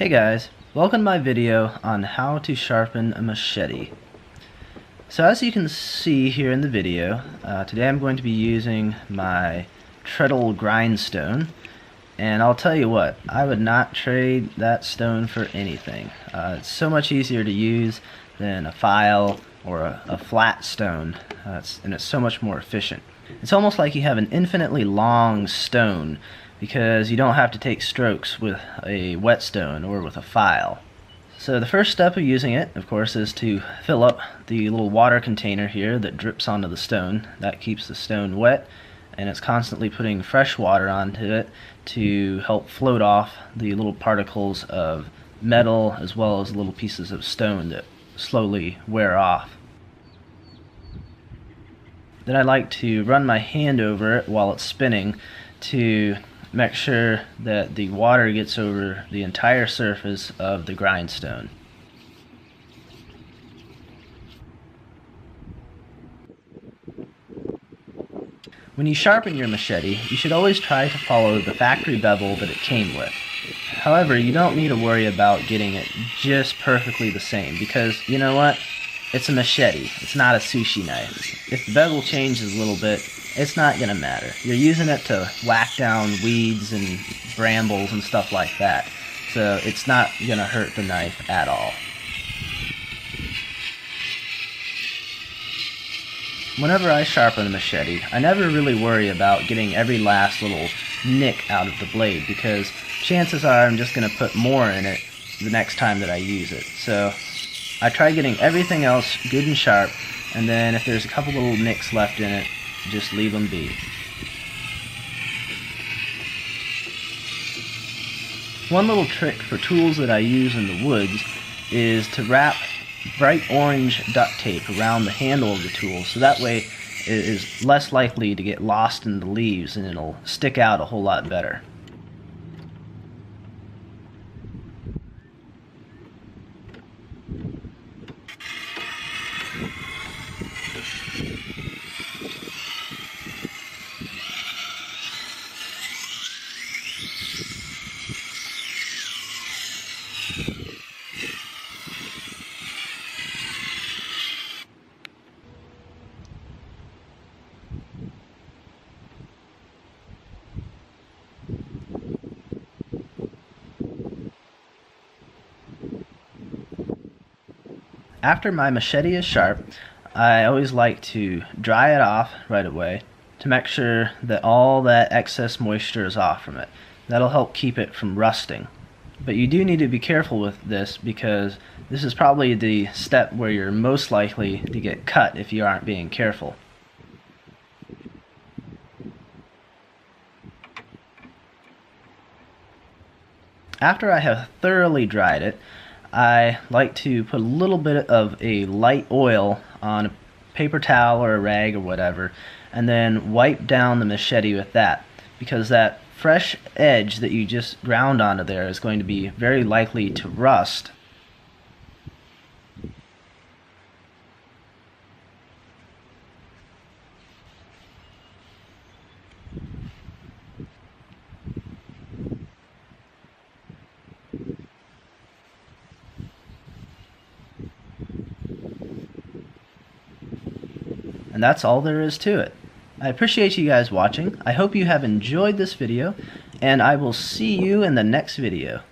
Hey guys, welcome to my video on how to sharpen a machete. So as you can see here in the video, today I'm going to be using my Treadle Grindstone, and I'll tell you what, I would not trade that stone for anything. It's so much easier to use than a file or a flat stone, and it's so much more efficient. It's almost like you have an infinitely long stone because you don't have to take strokes with a whetstone or with a file. So the first step of using it, of course, is to fill up the little water container here that drips onto the stone. That keeps the stone wet, and it's constantly putting fresh water onto it to help float off the little particles of metal as well as little pieces of stone that slowly wear off. Then I like to run my hand over it while it's spinning to make sure that the water gets over the entire surface of the grindstone. When you sharpen your machete, you should always try to follow the factory bevel that it came with. However, you don't need to worry about getting it just perfectly the same because, you know what? It's a machete. It's not a sushi knife. If the bevel changes a little bit, it's not going to matter. You're using it to whack down weeds and brambles and stuff like that. So it's not going to hurt the knife at all. Whenever I sharpen a machete, I never really worry about getting every last little nick out of the blade because chances are I'm just going to put more in it the next time that I use it. So I try getting everything else good and sharp, and then if there's a couple little nicks left in it, just leave them be. One little trick for tools that I use in the woods is to wrap bright orange duct tape around the handle of the tool, so that way it is less likely to get lost in the leaves and it'll stick out a whole lot better. After my machete is sharp, I always like to dry it off right away to make sure that all that excess moisture is off from it. That'll help keep it from rusting. But you do need to be careful with this because this is probably the step where you're most likely to get cut if you aren't being careful. After I have thoroughly dried it, I like to put a little bit of a light oil on a paper towel or a rag or whatever, and then wipe down the machete with that, because that fresh edge that you just ground onto there is going to be very likely to rust. And that's all there is to it. I appreciate you guys watching. I hope you have enjoyed this video, and I will see you in the next video.